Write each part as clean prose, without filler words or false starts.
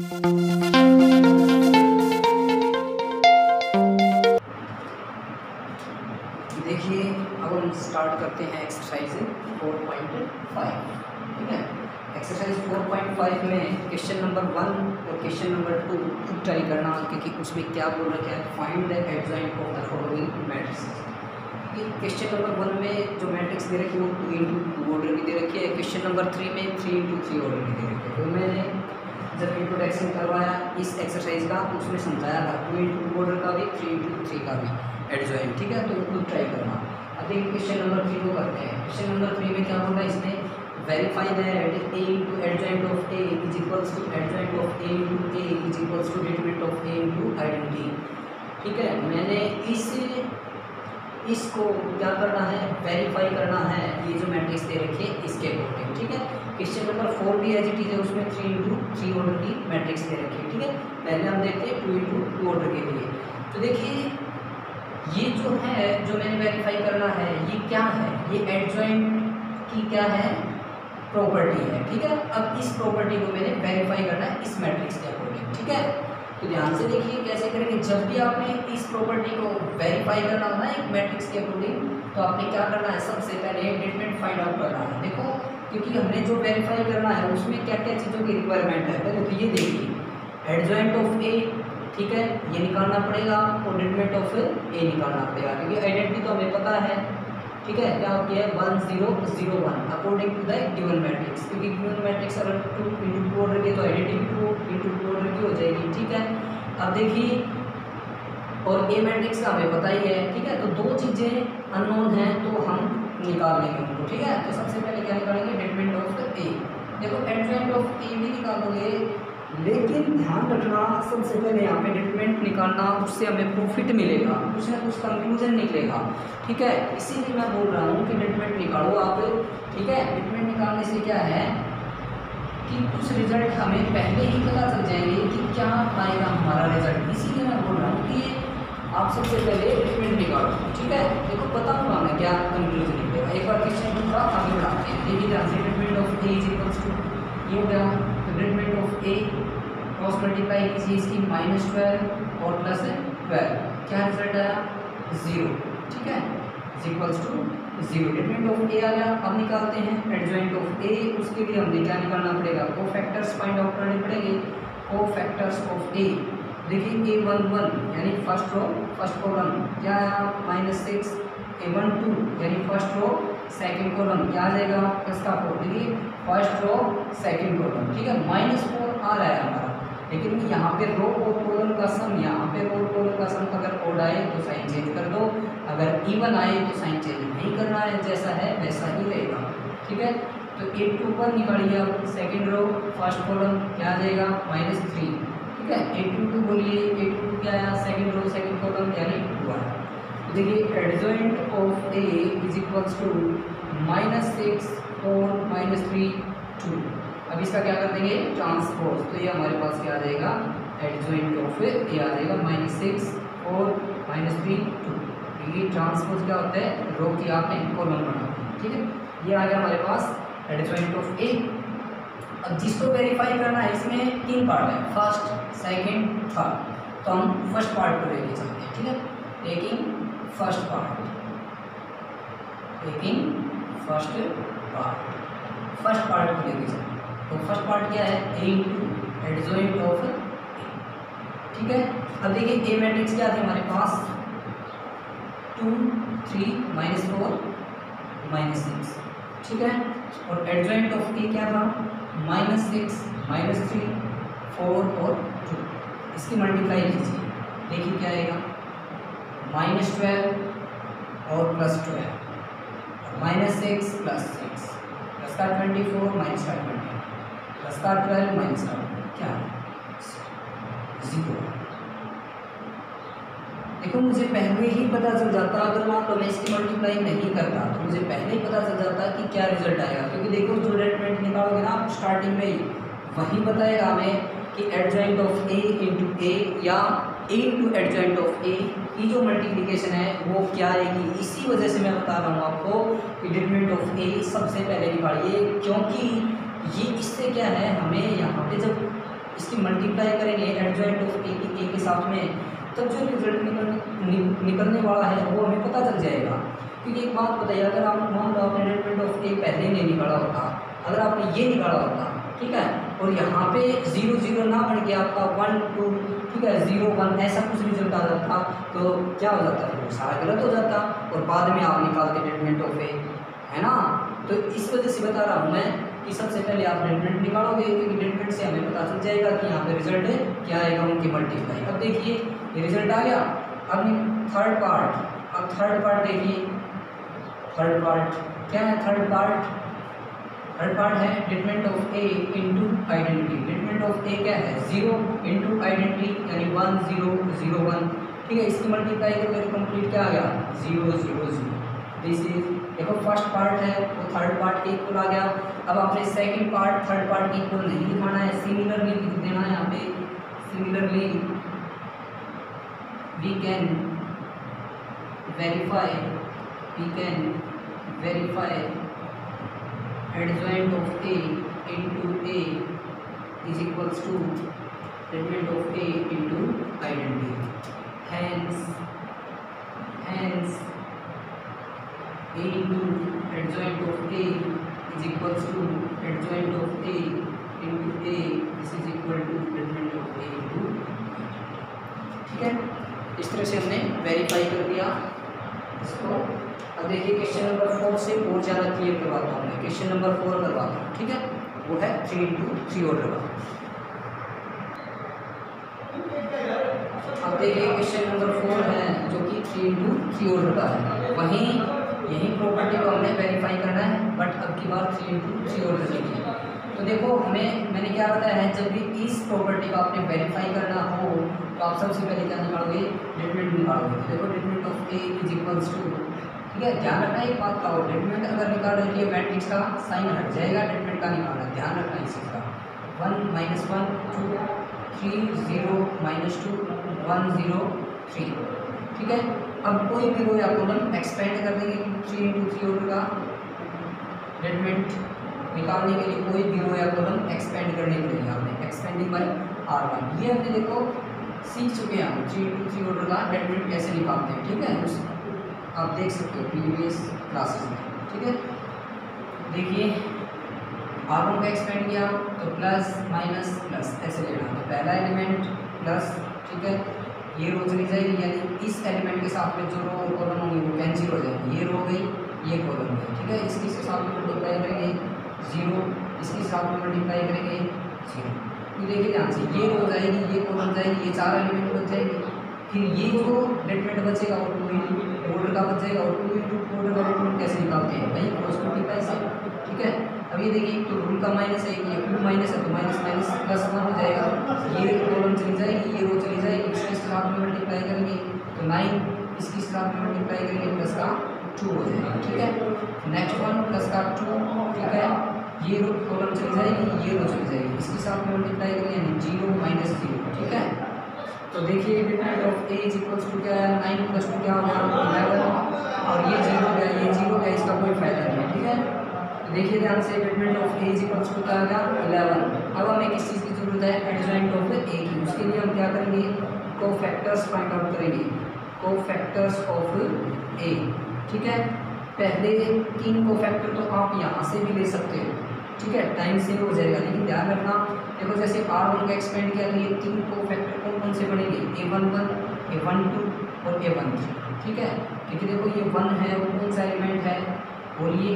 देखिए अब हम स्टार्ट करते हैं एक्सरसाइज 4.5। ठीक है, एक्सरसाइज 4.5 में क्वेश्चन नंबर 1 और क्वेश्चन नंबर 2 खुद ट्राई करना, क्योंकि उसमें क्या बोल रखा है, find the adjoint of the following matrix. Question number 1 में जो मैट्रिक्स दे रखी है वो 2x2 ऑर्डर की दे रखी है, क्वेश्चन नंबर 3 में 3x3 ऑर्डर की दे रखी है। तो मैंने जब इंट्रोडक्शन करवाया इस एक्सरसाइज का तो उसमें समझाया था 2x2 ऑर्डर का भी 3x3 का भी एडजॉइंट। ठीक है, तो खुद ट्राई करना। अब देखिए क्वेश्चन नंबर 3 को करते हैं। क्वेश्चन नंबर 3 में क्या होगा, इसमें verify that a into adjoint of a is equals to adjoint of a into a is equals to determinant of a into identity। ठीक है, मैंने इसको क्या करना है, वेरीफाई करना है, ये जो मैट्रिक्स दे रखी है इसके अकॉर्डिंग। ठीक है, क्वेश्चन नंबर 4 भी एज इट इज है, उसमें 3x3 ऑर्डर की मैट्रिक्स दे रखी है। ठीक है, पहले हम देखते हैं 2x2 ऑर्डर के लिए। तो देखिए ये जो है, जो मैंने वेरीफाई करना है, ये क्या है, ये एडजॉइंट की क्या है, प्रॉपर्टी है। ठीक है, अब इस प्रॉपर्टी को मैंने वेरीफाई करना है इस मैट्रिक्स के अकॉर्डिंग। ठीक है, तो ध्यान से देखिए कैसे करेंगे। जब भी आपने इस प्रॉपर्टी को वेरीफाई करना हो ना एक मैट्रिक्स के अकॉर्डिंग, तो आपने क्या करना है, सबसे पहले डिटरमिनेंट फाइंड आउट करना है। देखो क्योंकि हमने जो वेरीफाई करना है उसमें क्या क्या चीज़ों की रिक्वायरमेंट है। पहले तो ये देखिए एडजॉइंट ऑफ ए, ठीक है, ये निकालना पड़ेगा और डिटरमिनेंट ऑफ ए निकालना पड़ेगा, क्योंकि आइडेंटिटी तो हमें पता है। ठीक है, क्या होती है 1 0 0 1 according to the given matrix, क्योंकि गिवन मैट्रिक्स अगर 2 ऑर्डर की तो आइडेंटिटी 2 ऑर्डर की हो जाएगी। ठीक है, अब देखिए और ए मैट्रिक्स का हमें पता ही है। ठीक है, तो दो चीज़ें अननोन हैं तो हम निकाल लेंगे उनको। ठीक है, तो सबसे पहले क्या निकालेंगे, डिटरमिनेंट ऑफ ए। देखो एडजॉइंट ऑफ ए भी निकालोगे, लेकिन ध्यान रखना सबसे पहले यहाँ पे डिटरमिनेंट निकालना, उससे हमें प्रॉफिट मिलेगा, कुछ ना कुछ कंक्लूजन निकलेगा। ठीक है, इसीलिए मैं बोल रहा हूँ कि डिटरमिनेंट निकालो आप। ठीक है, डिटरमिनेंट निकालने से क्या है कि कुछ रिजल्ट हमें पहले ही पता चल जाएंगे कि क्या आएगा हमारा रिजल्ट। इसीलिए मैं बोल रहा हूँ कि आप सबसे पहले डिटरमिनेंट निकालो। ठीक है, देखो बताऊँगा मैं क्या कंक्लूजन निकलेगा। एक बार क्वेश्चन को थोड़ा आगे बढ़ाते हैं। देखिए ध्यान से, determinant of A is equals to ये हो गया, तो determinant of A cross multiply कीजिए इसकी -12 और +12, क्या रिजल्ट आया 0। ठीक है, is equals to 0। Determinant of A आ गया। अब निकालते हैं एडजॉइंट ऑफ ए। उसके लिए हमने क्या निकालना पड़ेगा, कोफैक्टर्स फाइंड आउट करने पड़ेंगे। कोफैक्टर्स ऑफ ए, देखिए A11 यानी फर्स्ट रो फर्स्ट कॉलम क्या आया -6, A12 यानी फर्स्ट रो सेकंड कॉलम क्या आ जाएगा इसका 4। देखिए फर्स्ट रो सेकंड कॉलम। ठीक है, -4 आ रहा है हमारा, लेकिन यहाँ पे रो और कॉलम का सम, यहाँ पे रो और कॉलम का सम अगर ओड आए तो साइन चेंज कर दो, अगर इवन आए तो साइन चेंज नहीं करना है, जैसा है वैसा ही रहेगा। ठीक है, तो 821 निकालिए आप, सेकंड रो फर्स्ट कॉलम क्या आ जाएगा -3। ठीक है, 822 बोलिए, 822 क्या आया, सेकंड रो सेकंड कॉलम यानी 2 आया। तो देखिए adjoint of A is equals to -6 4 -3 2। अब इसका क्या कर देंगे, ट्रांसपोज, तो ये हमारे पास क्या आ जाएगा, एडजॉइंट ऑफ ए आ जाएगा -6 4 -3 2। ये ट्रांसपोज क्या होता है, रो की आपने कॉलम बना। ठीक है, ये आ गया हमारे पास एडजॉइंट ऑफ ए। अब जिसको वेरीफाई करना है इसमें 3 पार्ट है, फर्स्ट सेकंड थर्ड, तो हम फर्स्ट पार्ट को लेके चलते हैं। ठीक है, taking first part, first part को लेके चलते हैं। तो फर्स्ट पार्ट क्या है, ए इंटू एडजॉइंट ऑफ ए। ठीक है, अब देखिए ए मैट्रिक्स क्या थे हमारे पास 2 3 -4 -6। ठीक है, और एडजॉइंट ऑफ ए क्या था -6 -3 4 और 2। इसकी मल्टीप्लाई कीजिए, देखिए क्या आएगा -12 और +12, -6 +6 +का 24 -का 20 +का 12 -का क्या 0। देखो मुझे पहले ही पता चल जाता, अगर मान लो मैं इसकी मल्टीप्लाई नहीं करता तो मुझे पहले ही पता चल जाता कि क्या रिजल्ट आएगा, क्योंकि देखो जो डिटरमिनेंट निकालोगे ना आप स्टार्टिंग में ही, वही बताएगा हमें कि एडजॉइंट ऑफ ए इंटू ए या ए इंटू एडजॉइंट ऑफ ए की जो मल्टीप्लिकेशन है वो क्या आएगी। इसी वजह से मैं बता रहा हूँ आपको कि डिटरमिनेंट ऑफ ए सबसे पहले निकालिए, क्योंकि ये इससे क्या है, हमें यहाँ पे जब इसकी इसकी मल्टीप्लाई करेंगे एडजॉइंट ऑफ ए के साथ में, तब जो रिजल्ट निकलने वाला है वो हमें पता चल जाएगा। क्योंकि एक बात बताइए, अगर आप मान लो आपने एडजॉइंट ऑफ ए पहले नहीं निकाला होता, अगर आपने ये निकाला होता, ठीक है, और यहाँ पे 0 0 ना बन के आपका 1 2, ठीक है, 0 1 ऐसा कुछ रिजल्ट आ जाता, तो क्या हो जाता, फिर सारा गलत हो जाता और बाद में आप निकालते डिटरमिनेंट ऑफ ए, है ना। तो इस वजह से बता रहा हूँ मैं कि सबसे पहले आप डिटरमिनेंट निकालोगे, क्योंकि डिटरमिनेंट से हमें पता चल जाएगा कि यहाँ पे रिजल्ट क्या आएगा, उनकी मल्टीप्लाई। अब देखिए ये रिजल्ट आ गया। अब थर्ड पार्ट, अब थर्ड पार्ट देखिए, थर्ड पार्ट क्या है, थर्ड पार्ट है determinant of A into identity. Determinant of A क्या है, 0 इंटू आइडेंटिटी यानी 1 0 0 1, ठीक है, इसकी मल्टीप्लाई करके कंप्लीट क्या आ गया, 0 0 0। दिस इज, देखो फर्स्ट पार्ट है वो थर्ड पार्ट के इक्वल आ गया। अब आपने सेकंड पार्ट थर्ड पार्ट के इक्वल नहीं दिखाना है, सिमिलरली लिख देना है यहाँ पे, similarly we can verify adjoint of A into A is equals to determinant of A into identity. Hence A into adjoint of A is equals to adjoint of A into A. This is equal to determinant of A into, ठीक है। इस तरह से हमने verify कर दिया इसको। अब देखिए क्वेश्चन नंबर 4 से और ज़्यादा क्लियर करवाता हूँ मैं, क्वेश्चन नंबर 4 करवाता हूँ, ठीक है, वो है 3 into 3 ऑर्डर का। अब देखिए क्वेश्चन नंबर 4 है जो कि 3 into 3 ऑर्डर का है, वहीं यही प्रॉपर्टी को हमने वेरीफाई करना है, बट अब की बार 3 into 3 ऑर्डर की है। तो देखो मैंने क्या बताया है, जब भी इस प्रॉपर्टी का आपने वेरीफाई करना हो तो आप सबसे पहले क्या निकालोगे, डिटरमिनेंट निकालोगे। देखो determinant of A is equals to, ठीक है, ध्यान रखना एक बात का, डिटरमिनेंट अगर निकाल रही है मैट्रिक्स का साइन हट जाएगा, डिटरमिनेंट का निकालना, ध्यान रखना इस चीज़ का। 1 -1 2 3 0 -2 1 0 3, ठीक है। अब कोई भी रो या कॉलम एक्सपेंड कर देंगे 3 into 3 ऑर्डर का डिटरमिनेंट निकालने के लिए, कोई भी रो या कॉलम एक्सपेंड करने के लिए आपने एक्सपेंडिंग बाय R1, ये हमने देखो सीख चुके हैं हम 3 into 3 ऑर्डर का डिटरमिनेंट कैसे निकालते हैं, ठीक है, आप देख सकते हो प्रीवियस क्लासेस में, ठीक है। देखिए R1 का एक्सपेंड किया तो प्लस माइनस प्लस ऐसे लेना, तो पहला एलिमेंट प्लस, ठीक है, ये रो चली जाएगी, यानी इस एलिमेंट के साथ में जो रो और कॉलम होंगे वो कैंसिल हो जाएंगे, ये रो गई ये कॉलम गई, ठीक है। इसके साथ में मल्टीप्लाई करेंगे 0, इसके साथ में मल्टीप्लाई करेंगे 0, तो देखिए ध्यान से, ये रो जाएगी ये कॉलम जाएगी, ये 4 एलिमेंट बच जाएंगे, फिर ये जो डिटरमिनेंट बचेगा वो 2 ऑर्डर का बच जाएगा, और 2 into 2 ऑर्डर का डिटरमिनेंट कैसे निकालते हैं भाई, क्रॉस मल्टीप्लाई से, ठीक है। अब ये देखिए तो रूल का माइनस है, ये 2 माइनस है तो माइनस माइनस प्लस 1 हो जाएगा, ये कॉलम चली जाएगी ये रो चली जाएगी, इसके साथ में मल्टीप्लाई करेंगे तो 9, इसके साथ में मल्टीप्लाई करेंगे प्लस का 2 हो जाएगा, ठीक है। नेक्स्ट वन प्लस का 2, ठीक है, ये रो कॉलम चली जाएगी ये रो चली जाएगी, इसके साथ में मल्टीप्लाई करेंगे यानी 0 -0, ठीक है। तो देखिए determinant of A is equals to क्या है, 9 + 2 क्या हो गया 11, और ये 0 गया ये 0 गया, इसका कोई फायदा नहीं है, ठीक है। तो देखिए ध्यान से determinant of A is equals to क्या आ गया 11। अब हमें किस चीज़ की जरूरत है, एडजॉइंट ऑफ ए की, उसके लिए हम क्या करेंगे, कोफैक्टर्स फाइंड आउट करेंगे, कोफैक्टर्स ऑफ ए, ठीक है। पहले 3 कोफैक्टर तो आप यहाँ से भी ले सकते हो, ठीक है, टाइम सेव हो जाएगा, लेकिन ध्यान रखना देखो जैसे R1 का एक्सपेंड किया तो ये 3 कोफैक्टर कौन से बनेंगे, A11 A12 और A13, ठीक है, क्योंकि देखो ये 1 है वो कौन सा एलिमेंट है, और ये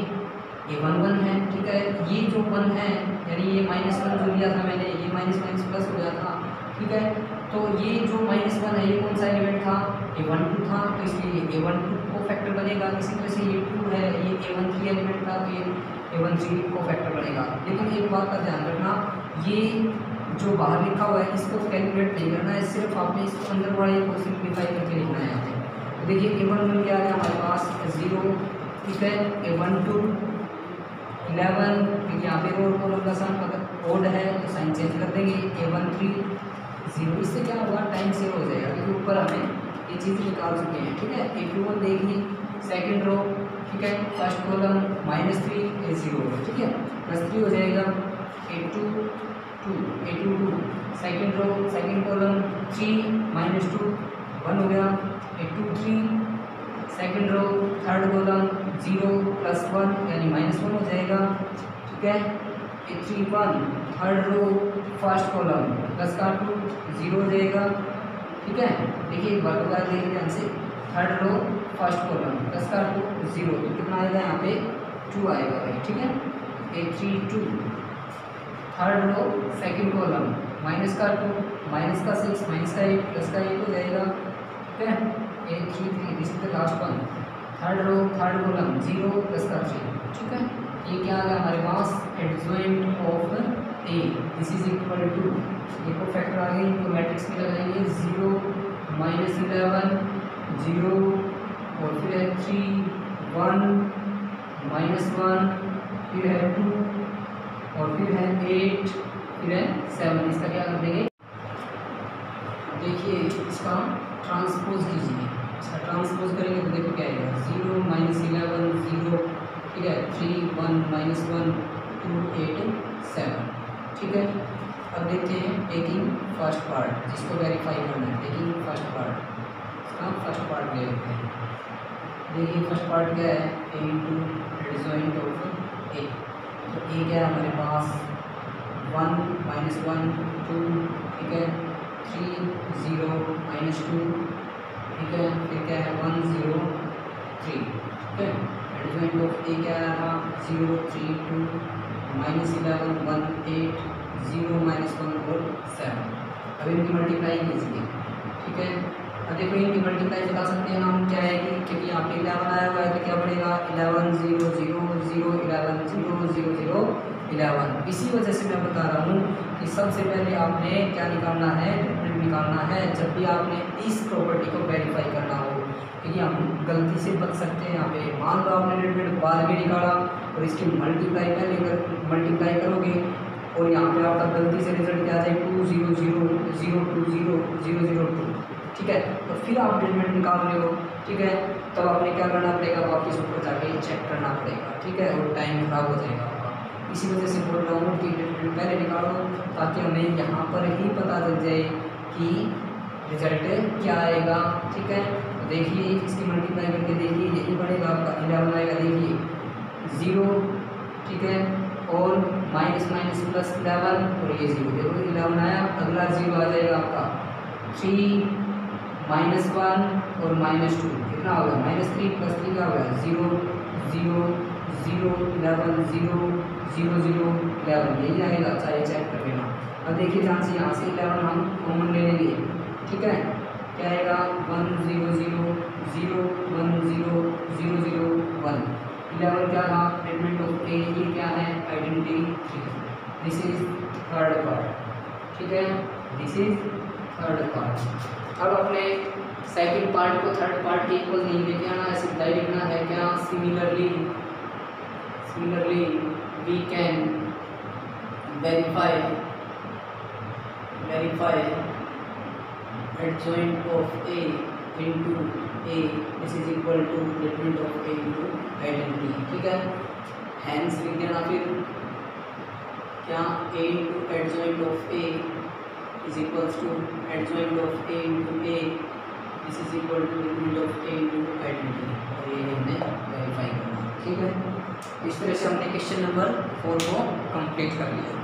A11 है, ठीक है। ये जो 1 है यानी ये -1 जो लिया था मैंने, ये माइनस प्लस हो गया था, ठीक है। तो ये जो -1 है ये कौन सा एलिमेंट था, A12 था, तो इसलिए A12 कोफैक्टर बनेगा। इसी तरह से ये 2 है ये A13 एलिमेंट था, तो ये A13 कोफैक्टर बनेगा। लेकिन एक बात का ध्यान रखना, ये जो बाहर लिखा हुआ है इसको कैलकुलेट नहीं करना है, सिर्फ आपने इसको अंदर वाले को सिंप्लीफाई करके लिखना है यहाँ पे। तो देखिए A11 क्या आ गया हमारे पास 0, ठीक है, A12 11, क्योंकि यहाँ पे रोड कॉलम का सम अगर ओड है तो साइन चेंज कर देंगे, A13 0, इससे क्या होगा टाइम सेव हो जाएगा, क्योंकि ऊपर हमें ये चीज़ निकाल चुके हैं, ठीक है। A21 देखिए सेकेंड रो, ठीक है, फर्स्ट कॉलम -3 A0, ठीक है, +3 हो जाएगा, A2 2 A2 2, second row second column 3 -2 1 हो गया, A2 3, second row third column 0 + 1 यानी -1 हो जाएगा, ठीक है। A3 1, third row first column plus का 2 0 हो जाएगा, ठीक है। देखिए एक बार बता देखिए ध्यान से, third row first column plus का 2 0, तो कितना आएगा यहाँ पे 2 आएगा भाई, ठीक है। A3 2, third row second column minus का 2 माइनस का 6 माइनस का 8 प्लस का 1 हो जाएगा, ठीक है। A3 3, this is the last one, third row third column 0 plus का 3, ठीक है। ये क्या आ गया हमारे पास, adjoint of A, this is equal to, ये को फैक्टर आ गई तो मैट्रिक्स में लगाएंगे 0 -11 0 और फिर है 3 1 -1, फिर है 2 और फिर है 8, फिर है 7, इसका क्या कर देंगे, देखिए इसका ट्रांसपोज कीजिए, इसका ट्रांसपोज करेंगे तो देखो क्या आएगा 0 -11 0, ठीक है, 3 1 -1 2 8 7, ठीक है। अब देखते हैं टेकिंग फर्स्ट पार्ट, जिसको वेरीफाई करना है, टेकिंग फर्स्ट पार्ट, इसका फर्स्ट पार्ट ले लेते हैं। देखिए फर्स्ट पार्ट क्या है, A × एडजॉइंट ऑफ A, तो A क्या है हमारे पास 1 -1 2, ठीक है, 3 0 -2, ठीक है, फिर क्या है 1 0 3, ठीक है। एडजॉइंट ऑफ A क्या आया था 0 3 2 -11 1 8 0 -1 और 7। अब इनकी मल्टीप्लाई कीजिए, ठीक है। अब देखो इनकी मल्टीप्लाई बता सकते हैं हम क्या है कि, क्योंकि यहाँ पे 11 आया हुआ है तो क्या बनेगा 11 0 0 0 11 0 0 0 11। इसी वजह से मैं बता रहा हूँ कि सबसे पहले आपने क्या निकालना है, डिटरमिनेंट निकालना है जब भी आपने इस प्रॉपर्टी को वेरीफाई करना हो, क्योंकि हम गलती से बच सकते हैं। यहाँ पे मान लो आपने डिटरमिनेंट बाद में निकाला और इसकी मल्टीप्लाई करोगे और यहाँ पे आपका गलती से रिजल्ट क्या आ जाए 2 0 0 0 2 0 0 0 2, ठीक है। तो फिर आप डिटरमिनेंट निकाल रहे हो, ठीक है, तब आपने क्या करना पड़ेगा, वापस ऊपर जाके चेक करना पड़ेगा, ठीक है, और टाइम खराब हो जाएगा आपका। इसी वजह से बोल रहा हूँ कि डिटरमिनेंट पहले निकालो ताकि हमें यहाँ पर ही पता चल जाए कि रिजल्ट क्या आएगा, ठीक है। तो देखिए इसकी मल्टीप्लाई करके देखिए यही बढ़ेगा आपका 11 आएगा, देखिए 0, ठीक है, और माइनस प्लस 11 और ये 0, देखो 11 आया, अगला 0 आ जाएगा आपका 3 -1 और -2, कितना होगा -3 + 3 का होगा 0 0 0 11 0 0 0 11, यही आएगा, चाहे चेक कर लेना। अब देखिए ध्यान से यहाँ से 11 हम कॉमन ले लेंगे, ठीक है, क्या आएगा 1 0 0 0 1 0 0 0 1। 11 क्या था, डिटरमिनेंट ऑफ A, ये क्या है identity 3, this is third part, ठीक है, दिस इज थर्ड पार्ट। अब अपने सेकंड पार्ट को थर्ड पार्ट के इक्वल नहीं लेके आना है, सीधा ही लिखना है क्या, similarly we can verify adjoint of A into A, this is equal to determinant of A into identity, ठीक है। हैंस लिख देना फिर क्या, A into adjoint of A is equals to adjoint of A into A, this is equal to determinant of A into identity, और ये हमने verify करना, ठीक है। इस तरह से हमने क्वेश्चन नंबर 4 को कंप्लीट कर लिया।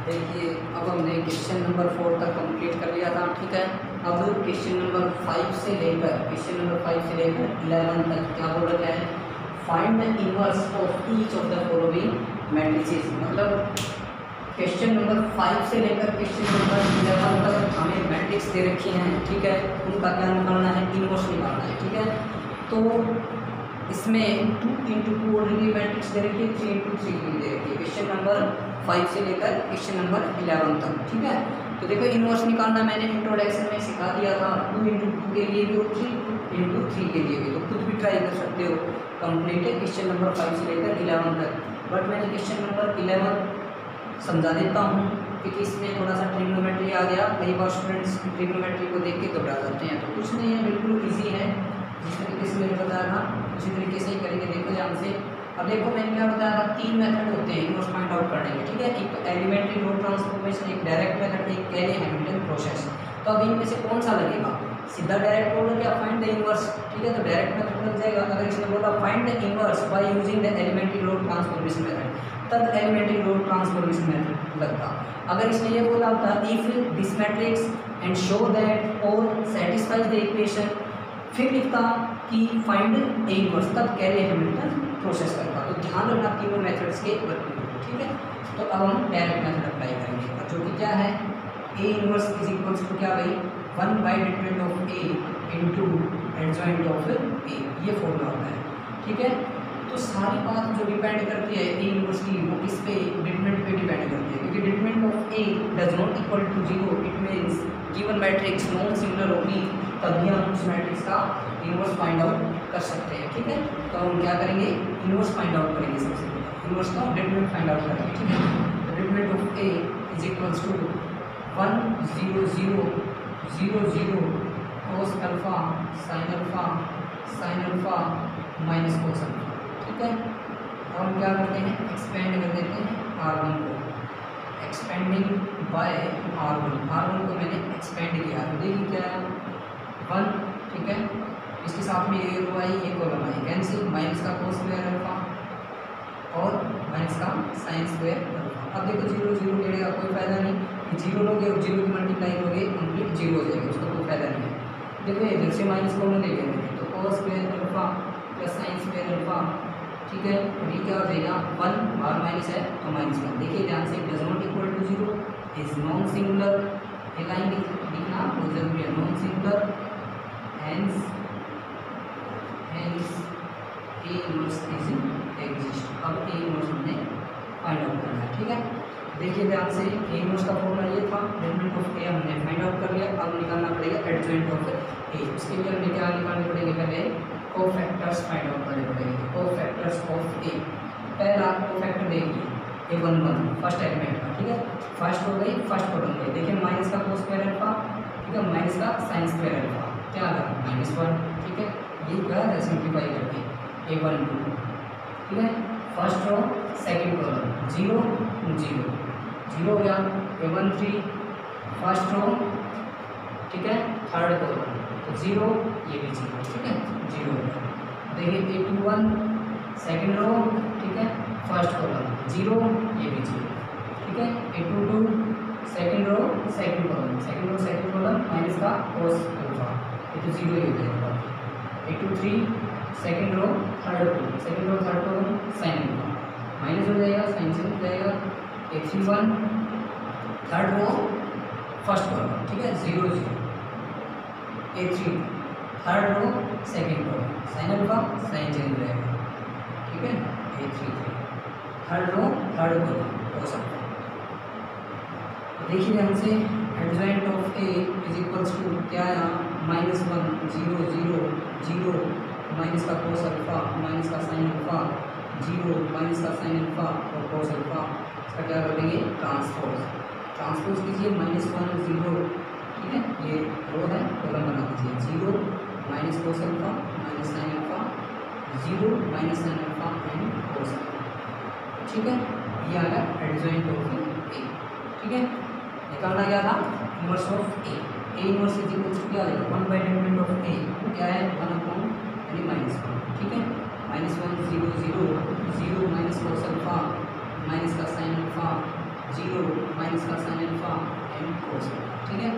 देखिए अब हमने क्वेश्चन नंबर 4 तक कंप्लीट कर लिया था, ठीक है। अब क्वेश्चन नंबर 5 से लेकर 11 तक क्या बोल रखा है, find the inverse of each of the following matrices. मतलब क्वेश्चन नंबर 5 से लेकर क्वेश्चन नंबर 11 तक हमें मैट्रिक्स दे रखी हैं, ठीक है, उनका क्या निकालना है, इनवर्स निकालना है, ठीक है। तो इसमें 2 × 2 ऑर्डर की मैट्रिक्स दे रखी है, 3 × 3 की दे रखी है, क्वेश्चन नंबर 5 से लेकर क्वेश्चन नंबर 11 तक, ठीक है। तो देखो इनवर्स निकालना मैंने इंट्रोडक्शन में सिखा दिया था, 2 × 2 के लिए भी और 3 × 3 के लिए भी, तो खुद भी ट्राई कर सकते हो। कंप्लीट है क्वेश्चन नंबर 5 से लेकर 11 तक, बट मैंने क्वेश्चन नंबर 11 समझा देता हूँ क्योंकि इसमें थोड़ा सा ट्रिग्नोमेट्री आ गया, कई बार स्टूडेंट्स ट्रिग्नोमेट्री को देख के घबरा जाते हैं, तो कुछ नहीं है, बिल्कुल ईजी है, जिस तरीके से मैंने बताया था उसी तरीके से ही करेंगे। देखो ध्यान से, अब देखो मैंने क्या बताया था, 3 मेथड होते हैं इनवर्स फाइंड आउट करने के, ठीक है। एक तो एलिमेंट्री रो ट्रांसफॉर्मेशन, एक डायरेक्ट मेथड, एक कैले हैमिल्टन प्रोसेस। तो अब इनमें से कौन सा लगेगा? सीधा डायरेक्ट बोलो क्या, फाइंड द इनवर्स, ठीक है, तो डायरेक्ट मेथड लग जाएगा। अगर इसने बोला find the inverse by using the elementary row transformation method, तब एलिमेंट्री रो ट्रांसफॉर्मेशन मेथड लगता। अगर इसने ये बोला था if this matrix and show that और सेटिस्फाइज द इक्वेशन, फिर लिखता कि फाइंड ए इनवर्स, तब कैले हैमिल्टन प्रोसेस करता। तो ध्यान रखना तीनों मेथड्स के वर्किंग, ठीक है। तो अब हम डायरेक्ट मेथड अप्लाई करेंगे, जो कि क्या है, A inverse is equals to क्या भाई, 1 by determinant of A into adjoint of A, ये फॉर्मूला होता है, ठीक है। तो सारी बात जो डिपेंड करती है ए इनवर्स की, वो किस पे, डिटरमिनेंट पे डिपेंड करती है, क्योंकि determinant of A does not equal to 0, it means given matrix non singular होगी, तभी हम उस मैट्रिक्स का इनवर्स फाइंड आउट कर सकते हैं, ठीक है। तो हम क्या करेंगे, इनवर्स फाइंड आउट करेंगे सबसे पहले, इनवर्स का डिटरमिनेंट फाइंड आउट करेंगे, ठीक है। तो determinant of A is equals to 1 0 0 0 0 cos alpha sin alpha minus cos alpha, ठीक है। और हम क्या करते हैं, एक्सपेंड कर देते हैं R1 को, एक्सपेंडिंग बाय R1 को मैंने एक्सपेंड किया, तो देखिए क्या है 1, ठीक है। इसके साथ में ये रो आई, ये कॉलम आई, कैंसिल, माइनस का cos स्क्वायर अल्फा और माइनस का sin स्क्वायर अल्फा। अब देखो 0 0 लेने का कोई फायदा नहीं, 0 लोगे और 0 की मल्टीप्लाई लोगे कंप्लीट 0 हो जाएगा, उसका कोई फायदा नहीं है। देखो इधर से माइनस कॉमन ले लेंगे, तो cos square alpha plus sin square alpha, ठीक है। और ये क्या हो जाएगा 1 बार माइनस है तो -1। देखिए ध्यान से, does not equal to 0 is non singular, ये लाइन लिखना बहुत जरूरी है, non singular, hence A inverse is exist. अब ए इनवर्स हमने फाइंड आउट करना है, ठीक है। देखिए ध्यान से, ए इनवर्स का फॉर्मूला ये था, डिटरमिनेंट ऑफ ए हमने फाइंड आउट कर लिया। अब निकालना पड़ेगा एडजॉइंट ऑफ ए, उसके लिए हमें क्या निकालने पड़ेंगे, पहले कोफैक्टर्स फाइंड आउट करने पड़ेंगे, कोफैक्टर्स ऑफ ए। पहला कोफैक्टर देखिए A11 फर्स्ट एलिमेंट का, ठीक है, फर्स्ट हो गई, फर्स्ट कॉलम गई। देखिए माइनस का cos स्क्वायर अल्फा, ठीक है, माइनस का sin स्क्वायर अल्फा, क्या आ गया -1, ठीक है। ये क्या है, सिंप्लीफाई करके A12, ठीक है। फर्स्ट रो सेकंड कॉलम 0 0 0 हो गया, A13 फर्स्ट रो, ठीक है, थर्ड कॉलम तो 0, ये भी 0, ठीक है, 0 हो गया। देखिए A21 सेकंड रो, ठीक है, फर्स्ट कॉलम 0, ये भी 0, ठीक है। A22 second row second column minus का cos अल्फा, ये तो 0 ही हो जाएगा। A23 second row third column sin alpha, minus हो जाएगा, sin से हो जाएगा। A31 third row first column, ठीक है, 0 0। A3 third row second column sin alpha, sin change रहेगा, ठीक है। A33 third row third column cos alpha. देखिए ध्यान से, adjoint of A is equals to क्या है, -1 0 0 0 माइनस का cos अल्फा माइनस का sin अल्फा 0 माइनस का sin अल्फा और cos अल्फा। इसका क्या कर देंगे, ट्रांसपोज कीजिए, -1 0, ठीक है, ये रो है, कॉलम बना दीजिए 0 minus cos alpha minus sin alpha 0 minus sin alpha and cos alpha, ठीक है। ये आ गया एडजॉइंट ऑफ ए, ठीक है। निकालना क्या था, inverse of A inverse is equal to क्या आ जाएगा 1 बाई डिटरमिनेंट ऑफ ए, तो क्या है 1 अपॉन यानी -1, ठीक है। -1 0 0 0 माइनस cos अल्फा माइनस का sin अल्फा 0 माइनस का sin alpha and cos alpha, ठीक है।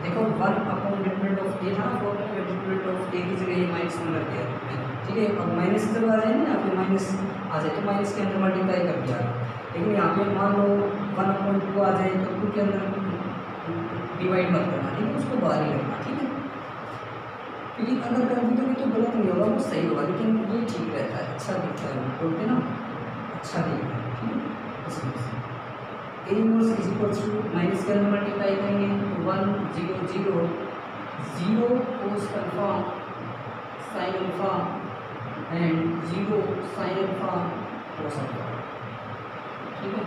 देखो 1 अपॉन डिटरमिनेंट ऑफ ए था, फॉर्मूला में डिटरमिनेंट ऑफ ए की जगह ये -1 रख दिया, ठीक है। अब माइनस जब आ जाए ना, यहाँ पे माइनस आ जाए तो माइनस के अंदर मल्टीप्लाई कर दिया, लेकिन यहाँ पे मान लो 1/2 आ जाए तो 2 के अंदर डिवाइड मत करना, ठीक है, उसको बाहर ही रखना, ठीक है। क्योंकि अगर कर भी दोगे तो गलत नहीं होगा, वो सही होगा, लेकिन ये ठीक रहता है, अच्छा दिखता है, बोलते ना अच्छा दिखता है, ठीक है। इसमें A inverse is equal to minus के अंदर मल्टीप्लाई करेंगे तो 1 0 0 0 cos alpha sin alpha and 0 sin alpha cos alpha, ठीक है।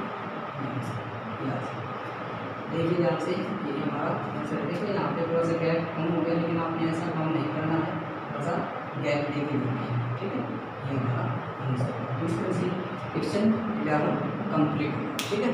देखिए ध्यान से, ये हमारा आंसर। देखिए यहाँ पे थोड़ा सा गैप कम हो गया, लेकिन आपने ऐसा काम नहीं करना है, थोड़ा सा गैप दे के, ठीक है। ये हमारा आंसर। तो इस तरह से क्वेश्चन 11 कंप्लीट, ठीक है।